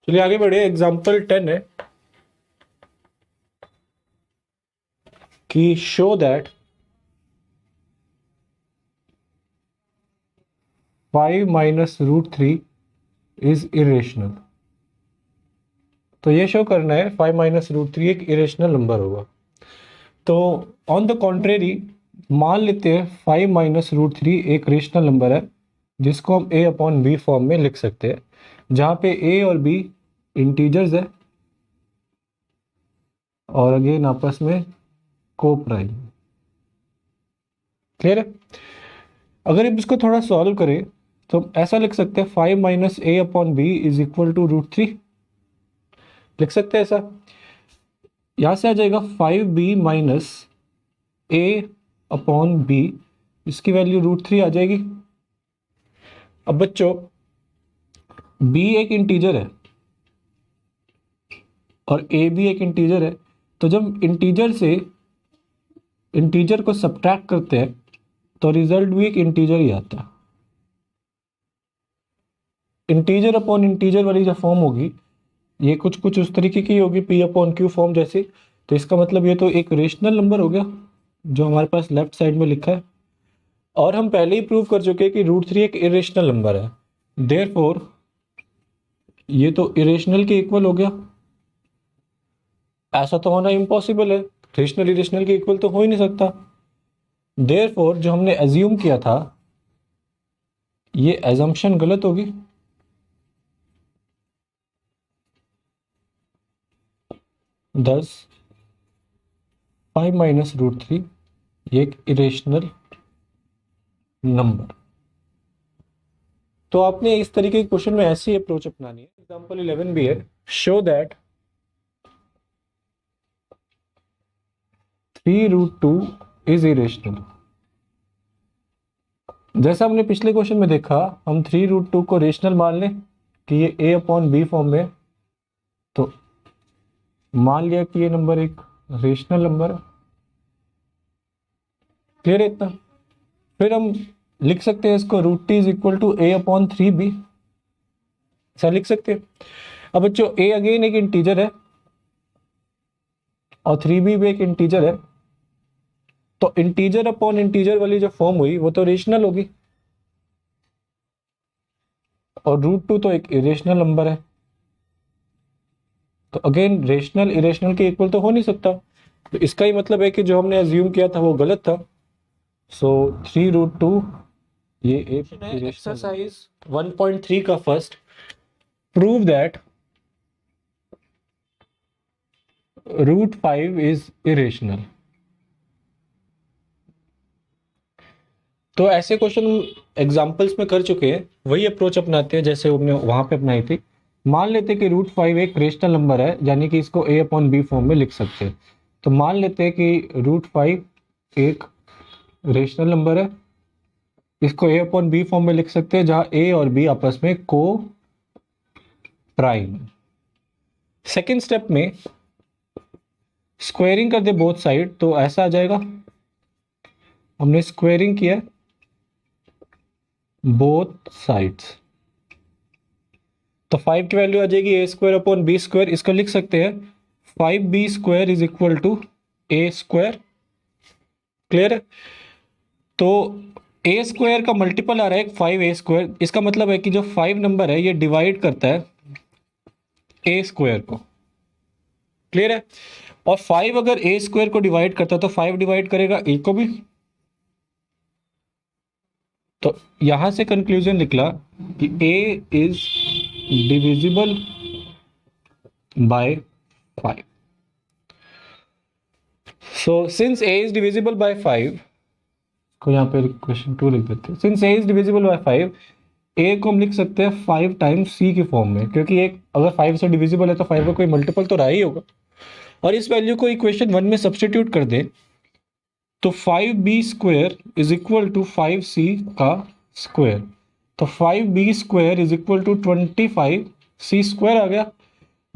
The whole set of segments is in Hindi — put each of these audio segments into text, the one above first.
चलिए आगे बढ़े। एग्जाम्पल 10 है कि show that 5 minus root three is irrational. तो ये शो करना है 5 माइनस रूट थ्री एक इरेशनल नंबर होगा। तो ऑन द कॉन्ट्रेरी मान लेते हैं 5 माइनस रूट थ्री एक रेशनल नंबर है जिसको हम a अपॉन बी फॉर्म में लिख सकते हैं, जहाँ पे a और b इंटीजर्स है और अगेन आपस में को प्राइम। क्लियर है? अगर हम इसको थोड़ा सॉल्व करें तो हम ऐसा लिख सकते हैं 5 minus a upon b is equal to root three. लिख सकते हैं ऐसा। यहाँ से आ जाएगा 5b minus a upon b, इसकी वैल्यू रूट थ्री आ जाएगी। अब बच्चों b एक इंटीजर है और a भी एक इंटीजर है, तो जब इंटीजर से इंटीजर को सब्ट्रैक्ट करते हैं तो रिजल्ट भी एक इंटीजर ही आता है। इंटीजर अपॉन इंटीजर वाली जो फॉर्म होगी ये कुछ कुछ उस तरीके की होगी, p अपॉन क्यू फॉर्म जैसी। तो इसका मतलब ये तो एक रेशनल नंबर हो गया जो हमारे पास लेफ्ट साइड में लिखा है, और हम पहले ही प्रूव कर चुके हैं कि रूट थ्री एक इरेशनल नंबर है। देयरफॉर ये तो इरेशनल के इक्वल हो गया। ऐसा तो होना इम्पॉसिबल है, रेशनल इरेशनल के इक्वल तो हो ही नहीं सकता। देयरफॉर जो हमने एज्यूम किया था ये एजम्पशन गलत होगी। दस 5 माइनस रूट थ्री ये एक इरेशनल नंबर। तो आपने इस तरीके के क्वेश्चन में ऐसी अप्रोच अपनानी है। एग्जांपल 11 भी है, show that 3 root two is irrational. जैसा हमने पिछले क्वेश्चन में देखा, हम 3 रूट टू को रेशनल मान लें कि ये a अपॉन बी फॉर्म में, तो मान लिया कि ये नंबर एक रेशनल नंबर है। क्लियर है इतना? फिर हम लिख सकते हैं इसको root t is equal to a upon three b, ऐसा लिख सकते हैं। अब बच्चों a अगेन एक इंटीजर है और थ्री बी भी एक इंटीजर है, तो इंटीजर अपॉन इंटीजर वाली जो फॉर्म हुई वो तो रेशनल होगी, और रूट टू तो एक इरेशनल नंबर है। तो अगेन रेशनल इरेशनल के इक्वल तो हो नहीं सकता। तो इसका ही मतलब है कि जो हमने एज्यूम किया था वो गलत था। सो 3 रूट टू ये एक एक्सरसाइज 1.3 का first, prove that root 5 is irrational. तो ऐसे क्वेश्चन एग्जाम्पल्स में कर चुके हैं, वही अप्रोच अपनाते हैं जैसे हमने वहां पे अपनाई थी। मान लेते हैं कि रूट 5 एक रेशनल नंबर है, यानी कि इसको a अपॉन बी फॉर्म में लिख सकते हैं। तो मान लेते हैं कि रूट 5 एक रेशनल नंबर है, इसको a अपॉन बी फॉर्म में लिख सकते हैं जहां a और b आपस में को प्राइम। सेकेंड स्टेप में स्क्वायरिंग कर दे बोथ साइड, तो ऐसा आ जाएगा। हमने स्क्वायरिंग किया बोथ साइड्स, तो 5 की वैल्यू आ जाएगी a square upon b square. इसको लिख सकते हैं 5b square is equal to a square. Clear है? तो ए स्क्वायर का मल्टीपल आ रहा है 5a स्क्वायर, इसका मतलब है कि जो 5 नंबर है ये डिवाइड करता है ए स्क्वायर को। क्लियर है? और 5 अगर ए स्क्वायर को डिवाइड करता है तो 5 डिवाइड करेगा ए को भी। तो यहां से कंक्लूजन निकला कि a is divisible by 5। So since a is divisible by 5 को यहाँ पे क्वेश्चन 2 लिख देते हैं। Since a is divisible by 5, a को हम लिख सकते हैं 5 टाइम्स c की फॉर्म में, क्योंकि एक अगर 5 से डिविजिबल है तो 5 का कोई मल्टीपल तो रहा ही होगा। और इस वैल्यू को इक्वेशन 1 में सब्स्टिट्यूट कर दे तो 5b square is equal to 5c का स्क्वायर। तो 5b square is equal to 25c square आ गया।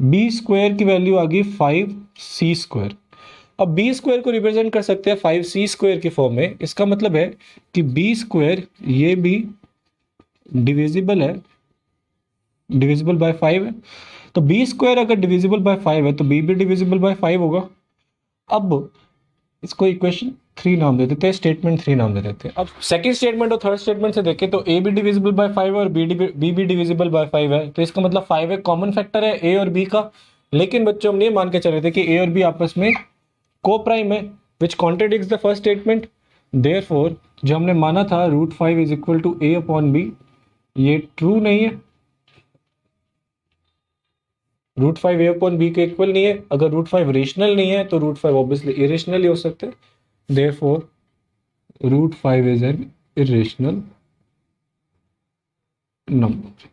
b स्क्वायर की वैल्यू आ गई 5c स्क्वायर। अब b स्क्वायर को रिप्रेजेंट कर सकते हैं 5c स्क्वायर की फॉर्म में। इसका मतलब है कि b स्क्वायर ये भी डिविजिबल है, डिविजिबल बाय 5 है। तो बी स्क्वायर अगर डिविजिबल बाय 5 है तो बी भी डिविजिबल बाय 5 होगा। अब इसको इक्वेशन 3 नाम दे देते हैं, स्टेटमेंट 3 नाम दे देते हैं। अब सेकंड स्टेटमेंट और थर्ड स्टेटमेंट से देखें तो ए भी डिविजिबल बाय 5 और बी भी डिविजिबल बाय 5 है, तो इसका मतलब 5 एक कॉमन फैक्टर है ए और बी का। लेकिन बच्चों हम ये मान के चल रहे थे कि ए और बी आपस में को प्राइम है, which contradicts the first statement. Therefore जो हमने माना था √5 is equal to A upon B, ये ट्रू नहीं है। √5 ए अपॉन बी के इक्वल नहीं है। अगर √5 रेशनल नहीं है तो √5 ऑब्वियसली इरेशनल ही हो सकते हैं। Therefore √5 is an irrational number.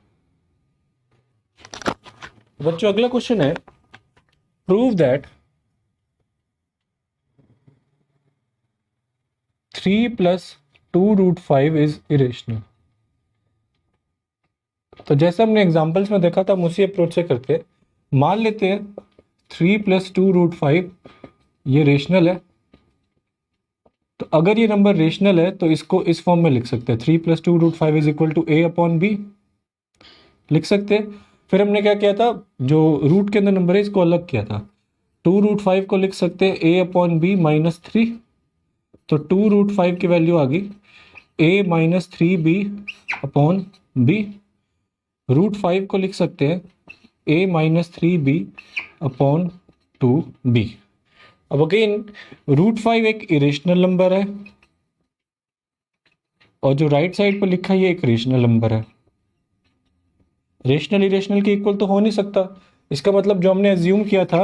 बच्चों अगला क्वेश्चन है, प्रूव दैट 3 + 2√5 इज इरेशनल। तो जैसे हमने एग्जांपल्स में देखा था हम उसी अप्रोच से करते हैं। मान लेते हैं 3 + 2√5 ये रेशनल है। तो अगर ये नंबर रेशनल है तो इसको इस फॉर्म में लिख सकते हैं, 3 + 2√5 is equal to A upon b लिख सकते हैं। फिर हमने क्या किया था, जो रूट के अंदर नंबर है इसको अलग किया था। 2√5 को लिख सकते हैं ए अपॉन बी -3, तो 2√5 की वैल्यू आ गई ए -3b अपॉन बी। √5 को लिख सकते हैं a -3b अपॉन 2b। अब अगेन √5 एक इरेशनल नंबर है और जो राइट साइड पर लिखा है ये एक रेशनल नंबर है। रेशनल इरेशनल के इक्वल तो हो नहीं सकता। इसका मतलब जो हमने एज्यूम किया था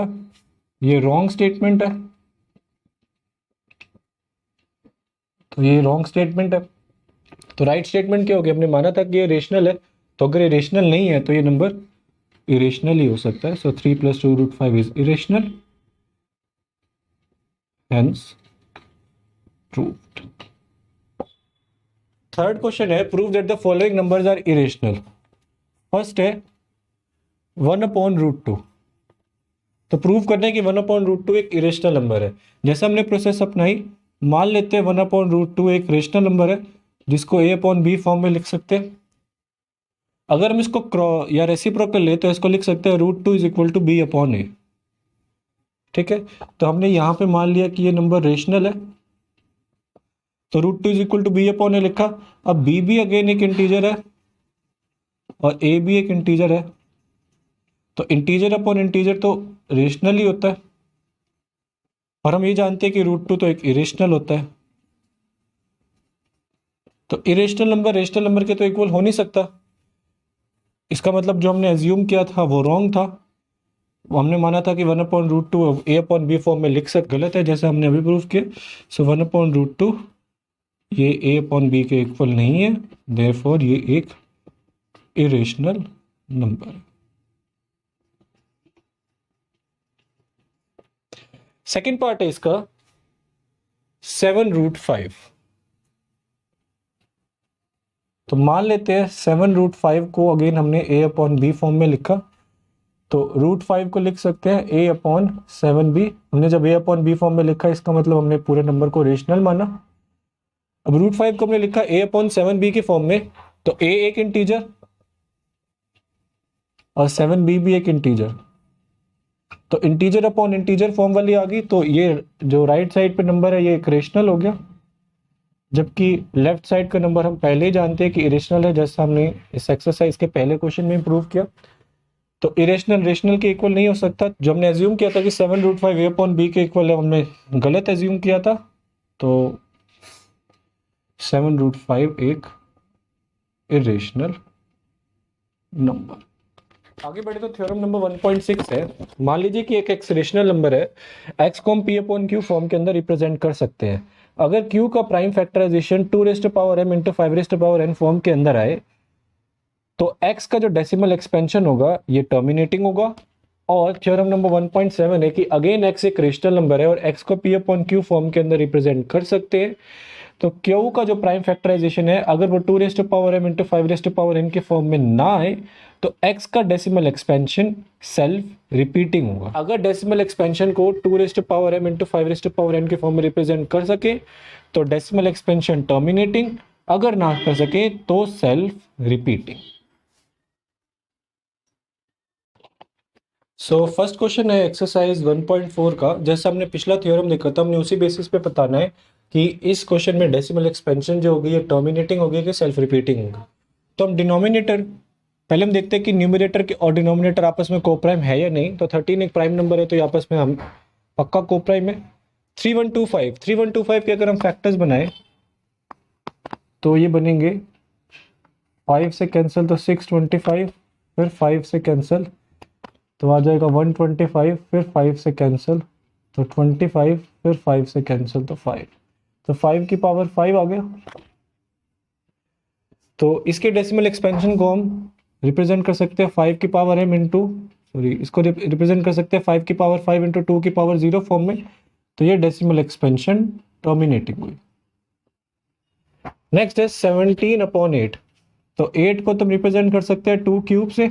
ये रॉन्ग स्टेटमेंट है, तो ये रॉन्ग स्टेटमेंट है। तो राइट स्टेटमेंट क्या हो गया, हमने माना था कि ये रेशनल है, तो अगर ये रेशनल नहीं है तो ये नंबर इरेशनल ही हो सकता है। So 3 + 2√5 is irrational, hence proved. Third question है, prove that the following numbers are irrational. First है 1/√2। तो प्रूव करने की 1/√2 एक इरेशनल नंबर है। जैसे हमने प्रोसेस अपनाई, मान लेते हैं 1/√2 एक रेशनल नंबर है जिसको a अपॉन बी फॉर्म में लिख सकते हैं। अगर हम इसको या रेसिप्रोकल ले तो इसको लिख सकते हैं √2 is equal to B upon A. ठीक है, तो हमने यहां पे मान लिया कि ये नंबर रेशनल है, तो √2 is equal to B upon A लिखा। अब बी भी अगेन एक इंटीजर है और ए भी एक इंटीजर है, तो इंटीजर अपॉन इंटीजर तो रेशनल ही होता है। और हम ये जानते हैं कि √2 तो एक इरेशनल होता है, तो इरेशनल नंबर रेशनल नंबर के तो इक्वल हो नहीं सकता। इसका मतलब जो हमने एज्यूम किया था वो रॉन्ग था। हमने माना था कि 1/√2 ए अपॉन बी फॉर्म में लिख सकते, गलत है जैसे हमने अभी प्रूव किया। सो 1/√2 ये ए अपॉन बी के इक्वल नहीं है, देयरफॉर ये एक इरेशनल नंबर है। सेकेंड पार्ट है इसका 7√5। तो मान लेते हैं 7√5 को अगेन हमने ए अपॉन बी फॉर्म में लिखा, तो √5 को लिख सकते हैं ए अपॉन 7b। हमने जब ए अपॉन बी फॉर्म में लिखा इसका मतलब हमने पूरे नंबर को रेशनल माना। अब √5 को हमने लिखा ए अपॉन 7b के फॉर्म में, तो ए एक इंटीजर और 7b भी एक इंटीजर, तो इंटीजर अपॉन इंटीजर फॉर्म वाली आ गई। तो ये जो राइट साइड पे नंबर है ये एक रेशनल हो गया, जबकि लेफ्ट साइड का नंबर हम पहले ही जानते हैं कि इरेशनल है, जैसा हमने इस एक्सरसाइज के पहले क्वेश्चन में प्रूव किया। तो इरेशनल रेशनल के इक्वल नहीं हो सकता। जो हमने एज्यूम किया था कि 7√5 ए अपॉन बी के इक्वल है, हमने गलत एज्यूम किया था। तो 7√5 एक इरेशनल नंबर। आगे बढ़े तो थ्योरम नंबर 1.6 है। मान लीजिए कि एक एक्स रेशनल नंबर है, एक्स को हम पी अपॉन क्यू फॉर्म के अंदर रिप्रेजेंट कर सकते हैं। अगर क्यू का prime factorisation 2m × 5n form के अंदर आए तो x का जो डेसिमल एक्सपेंशन होगा ये टर्मिनेटिंग होगा। और थ्योरम नंबर 1.7 है कि अगेन x एक रेशनल नंबर है और x को p अपॉन q फॉर्म के अंदर रिप्रेजेंट कर सकते हैं। तो q का जो प्राइम फैक्टराइजेशन है अगर वो 2m × 5n के फॉर्म में ना आए तो x का डेसिमल एक्सपेंशन सेल्फ रिपीटिंग होगा। अगर डेसिमल एक्सपेंशन को 2m × 5n के फॉर्म में रिप्रेजेंट कर सके तो डेसिमल एक्सपेंशन टर्मिनेटिंग, अगर ना कर सके तो self repeating. So first question है एक्सरसाइज 1.4 का। जैसा हमने पिछला थ्योरम देखा था, हमने उसी बेसिस पे बताना है कि इस क्वेश्चन में डेसिमल एक्सपेंशन जो होगी ये टर्मिनेटिंग होगी कि सेल्फ रिपीटिंग होगी। तो हम डिनोमिनेटर पहले हम देखते हैं कि न्यूमरेटर और डिनोमिनेटर आपस में कोप्राइम है या नहीं। तो 13 एक प्राइम नंबर है, तो ये आपस में हम पक्का कोप्राइम है। 3125 के अगर हम फैक्टर्स बनाए तो ये बनेंगे 5 से कैंसिल तो 625, फिर 5 से कैंसिल तो आ जाएगा 125, फिर 5 से कैंसिल तो 25, फिर 5 से कैंसिल तो 5, तो 5 की पावर 5 आ गया। तो इसके डेसिमल एक्सपेंशन को हम रिप्रेजेंट कर सकते हैं 5 की पावर m इंटू इसको रिप्रेजेंट कर सकते हैं 5 की पावर 5 इंटू 2 की पावर 0 फॉर्म में। तो ये डेसिमल एक्सपेंशन टर्मिनेटिंग हुई। नेक्स्ट है 17/8। तो 8 को तुम रिप्रेजेंट कर सकते हैं 2 क्यूब से।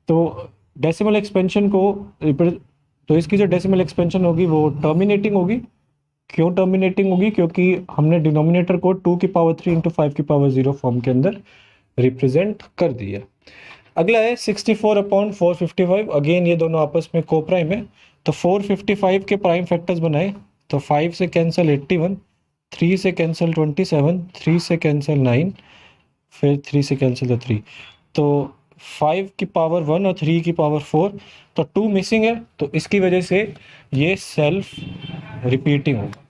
तो डेसिमल एक्सपेंशन को तो इसकी जो डेसिमल एक्सपेंशन होगी वो टर्मिनेटिंग होगी। क्यों टर्मिनेटिंग होगी? क्योंकि हमने डिनोमिनेटर को 2 की पावर 3 इंटू 5 की पावर 0 फॉर्म के अंदर रिप्रेजेंट कर दिया। अगला है 64/455। अगेन ये दोनों आपस में कोप्राइम है। तो 455 के प्राइम फैक्टर्स बनाए तो 5 से कैंसिल 81, 3 से कैंसिल 27, 3 से कैंसिल 9, फिर 3 से कैंसिल तो 3, तो 5 की पावर 1 और 3 की पावर 4, तो 2 मिसिंग है। तो इसकी वजह से ये सेल्फ रिपीटिंग होगा।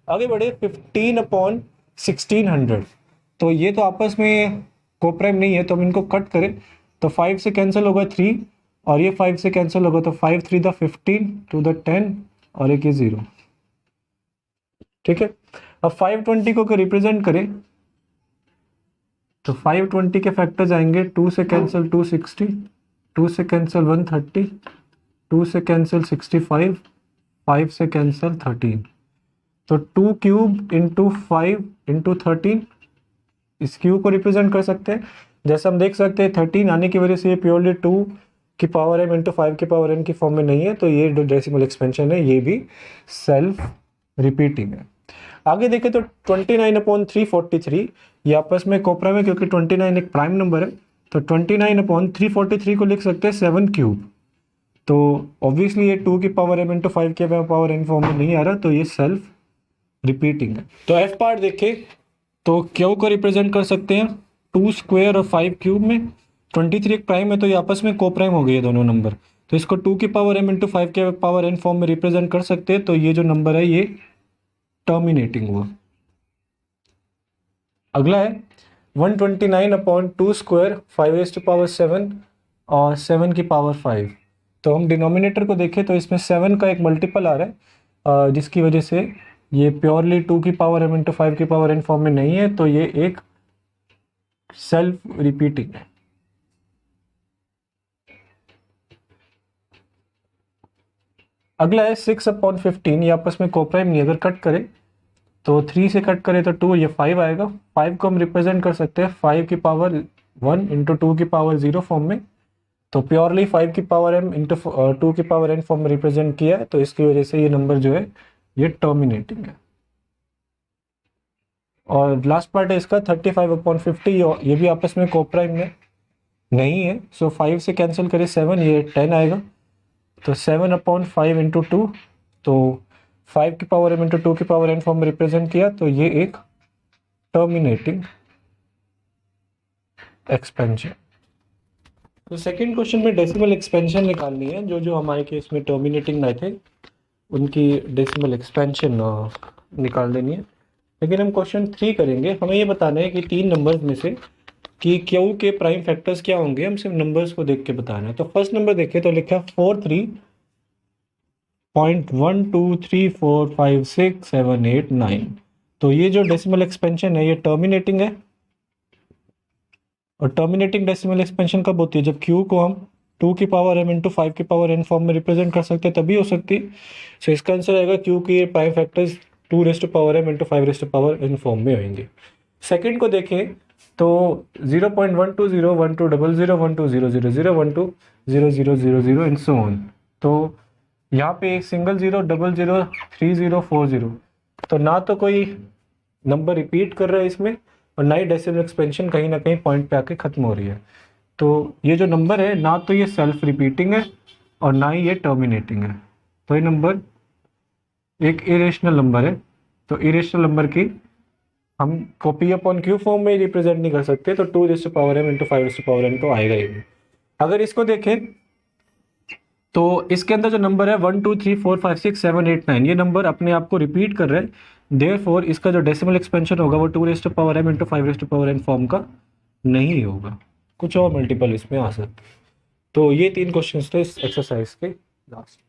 आगे बढ़े 15/1600। तो ये तो आपस में कोप्राइम नहीं है, तो हम इनको कट करें तो 5 से कैंसिल होगा 3 और ये 5 से कैंसिल होगा तो 5 3 द 15 2 द 10 और एक ये 0। ठीक है। अब 520 को रिप्रेजेंट करें तो 520 के फैक्टर्स आएंगे 2 से कैंसिल 260, 2 से कैंसिल 130, 2 से कैंसिल 65, 5 से कैंसिल 13। तो 2 क्यूब इंटू 5 इंटू 13 इस क्यूब को रिप्रेजेंट कर सकते हैं। जैसे हम देख सकते हैं 13 आने की वजह से ये प्योरली 2 की पावर m इंटू 5 की पावर n की फॉर्म में नहीं है। तो ये जो डेसिमल एक्सपेंशन है ये भी सेल्फ रिपीटिंग है। आगे देखें तो 29/343 ये आपस में कोप्राइम है क्योंकि 29 एक प्राइम नंबर है। तो 29/343 को लिख सकते हैं 7 क्यूब। तो ऑब्वियसली ये 2 की पावर m इंटू 5 की पावर n फॉर्म में नहीं आ रहा, तो ये सेल्फ रिपीटिंग है। तो एफ पार्ट देखें तो क्यू को रिप्रेजेंट कर सकते हैं 2 स्क्वायर और 5 क्यूब में। 23 एक प्राइम है तो ये आपस में कोप्राइम हो गए ये दोनों नंबर। तो इसको 2 की पावर m इंटू 5 के पावर n फॉर्म में रिप्रेजेंट कर सकते हैं। तो ये जो नंबर है ये टर्मिनेटिंग हुआ। अगला है 129/2 स्क्वायर 5 और 7 की पावर 5। तो हम डिनोमिनेटर को देखें तो इसमें 7 का एक मल्टीपल आ रहा है, जिसकी वजह से ये प्योरली 2 की पावर m इंटू 5 की पावर n फॉर्म में नहीं है। तो ये एक सेल्फ रिपीटिंग है। अगला है 6/15। ये आपस में कोप्राइम नहीं, अगर कट करें तो 3 से कट करें तो 2, ये 5 आएगा। 5 को हम रिप्रेजेंट कर सकते हैं 5 की पावर 1 इंटू 2 की पावर 0 फॉर्म में। तो प्योरली 5 की पावर m इंटू 2 की पावर n फॉर्म में रिप्रेजेंट किया है। तो इसकी वजह से ये नंबर जो है ये टर्मिनेटिंग है। और लास्ट पार्ट है इसका 35/50। ये भी आपस में कोप्राइम में नहीं है। सो 5 से कैंसिल करें 7, ये 10 आएगा। तो 7/5 इंटू 2, तो 5 की पावर m इंटू 2 की पावर n फॉर्म में रिप्रेजेंट किया। तो ये एक टर्मिनेटिंग एक्सपेंशन। तो सेकंड क्वेश्चन में डेसिमल एक्सपेंशन निकालनी है। जो जो हमारे केस में टर्मिनेटिंग आए थे उनकी डेसिमल एक्सपेंशन निकाल देनी है। लेकिन हम क्वेश्चन 3 करेंगे। हमें ये बताना है कि 3 नंबर्स में से कि क्यू के प्राइम फैक्टर्स क्या होंगे। हम सिर्फ नंबर्स को देख के बताना है। तो फर्स्ट नंबर देखें तो लिखा 43.12345678 9। तो ये जो डेसिमल एक्सपेंशन है ये टर्मिनेटिंग है। और टर्मिनेटिंग डेसिमल एक्सपेंशन कब होती है? जब क्यू को हम 2 की पावर m इंटू 5 की पावर n फॉर्म में रिप्रेजेंट कर सकते हैं, तभी हो सकती है। सो इसका आंसर आएगा क्यू की prime factors 2 raised to power m into 5 raised to power n form में होंगे। सेकंड को देखें तो 0.120, 120, 120, 000, 1200000 एंड सो ऑन। तो यहाँ पे एक सिंगल 0, डबल 0, 30, 40। तो ना तो कोई नंबर रिपीट कर रहा है इसमें और ना ही डेसिमल एक्सपेंशन कहीं ना कहीं पॉइंट पे आके खत्म हो रही है। तो ये जो नंबर है ना तो ये सेल्फ रिपीटिंग है और ना ही ये टर्मिनेटिंग है। तो ये नंबर एक इरेशनल नंबर है। तो इरेशनल नंबर की हम को पी अपॉन क्यू फॉर्म में रिप्रेजेंट नहीं कर सकते, तो 2m इंटू 5m तो आएगा ही नहीं। अगर इसको देखें तो इसके अंदर जो नंबर है 1 2 3 4 5 6 7 8 9, ये नंबर अपने आप को रिपीट कर रहे हैं। देयरफॉर इसका जो डेसिमल एक्सपेंशन होगा वो 2m इंटू 5m फॉर्म का नहीं होगा, कुछ और मल्टीपल इसमें आ सकते। तो ये 3 क्वेश्चंस थे इस एक्सरसाइज के लास्ट।